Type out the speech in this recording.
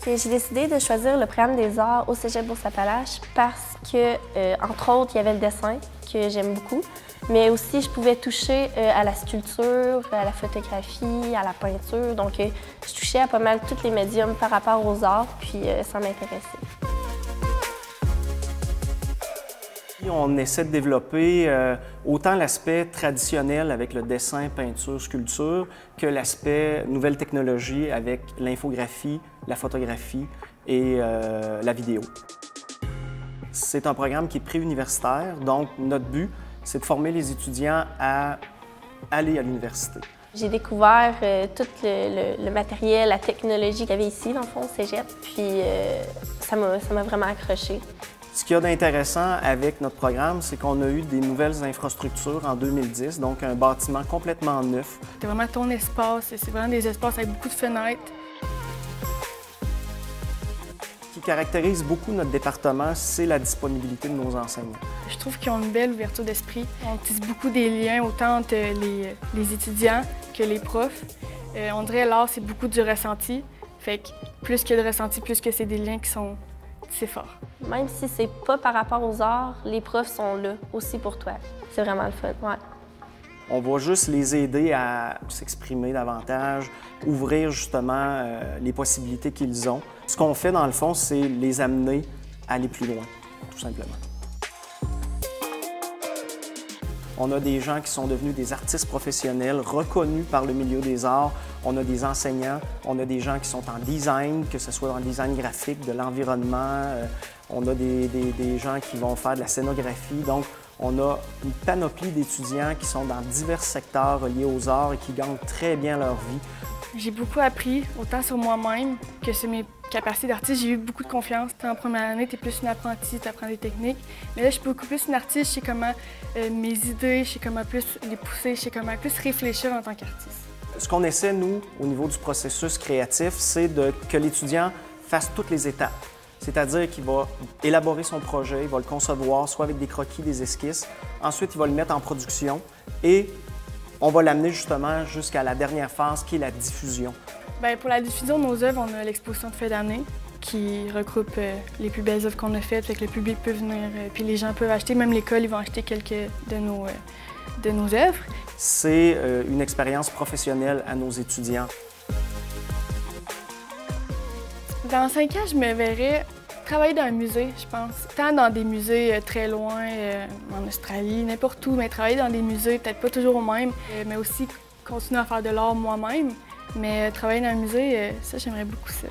J'ai décidé de choisir le programme des arts au Cégep Bourse-Appalaches parce que, entre autres, il y avait le dessin que j'aime beaucoup, mais aussi je pouvais toucher à la sculpture, à la photographie, à la peinture. Donc, je touchais à pas mal tous les médiums par rapport aux arts, puis ça m'intéressait. On essaie de développer autant l'aspect traditionnel avec le dessin, peinture, sculpture, que l'aspect nouvelle technologie avec l'infographie, la photographie et la vidéo. C'est un programme qui est préuniversitaire, donc notre but, c'est de former les étudiants à aller à l'université. J'ai découvert tout le matériel, la technologie qu'il y avait ici, dans le fond, au Cégep, puis ça m'a vraiment accroché. Ce qu'il y a d'intéressant avec notre programme, c'est qu'on a eu des nouvelles infrastructures en 2010, donc un bâtiment complètement neuf. C'est vraiment ton espace, c'est vraiment des espaces avec beaucoup de fenêtres. Ce qui caractérise beaucoup notre département, c'est la disponibilité de nos enseignants. Je trouve qu'ils ont une belle ouverture d'esprit. On tisse beaucoup des liens autant entre les étudiants que les profs. On dirait l'art, c'est beaucoup du ressenti. Fait que plus qu'il y a de ressenti, plus que c'est des liens qui sont c'est fort. Même si c'est pas par rapport aux arts, les profs sont là aussi pour toi. C'est vraiment le fun, ouais. On va juste les aider à s'exprimer davantage, ouvrir justement les possibilités qu'ils ont. Ce qu'on fait dans le fond, c'est les amener à aller plus loin, tout simplement. On a des gens qui sont devenus des artistes professionnels, reconnus par le milieu des arts. On a des enseignants, on a des gens qui sont en design, que ce soit dans le design graphique, de l'environnement. On a des gens qui vont faire de la scénographie. Donc, on a une panoplie d'étudiants qui sont dans divers secteurs reliés aux arts et qui gagnent très bien leur vie. J'ai beaucoup appris, autant sur moi-même que sur mes capacités d'artiste. J'ai eu beaucoup de confiance. En première année, tu es plus une apprentie, tu apprends des techniques. Mais là, je suis beaucoup plus une artiste. Je sais comment mes idées, je sais comment plus les pousser, je sais comment plus réfléchir en tant qu'artiste. Ce qu'on essaie, nous, au niveau du processus créatif, c'est que l'étudiant fasse toutes les étapes. C'est-à-dire qu'il va élaborer son projet, il va le concevoir, soit avec des croquis, des esquisses. Ensuite, il va le mettre en production et on va l'amener justement jusqu'à la dernière phase qui est la diffusion. Bien, pour la diffusion de nos œuvres, on a l'exposition de fin d'année qui regroupe les plus belles œuvres qu'on a faites, fait que le public peut venir, puis les gens peuvent acheter, même l'école, ils vont acheter quelques de nos œuvres. C'est une expérience professionnelle à nos étudiants. Dans 5 ans, je me verrais travailler dans un musée, je pense. Tant dans des musées très loin, en Australie, n'importe où, mais travailler dans des musées, peut-être pas toujours au même, mais aussi continuer à faire de l'art moi-même. Mais travailler dans un musée, ça, j'aimerais beaucoup ça.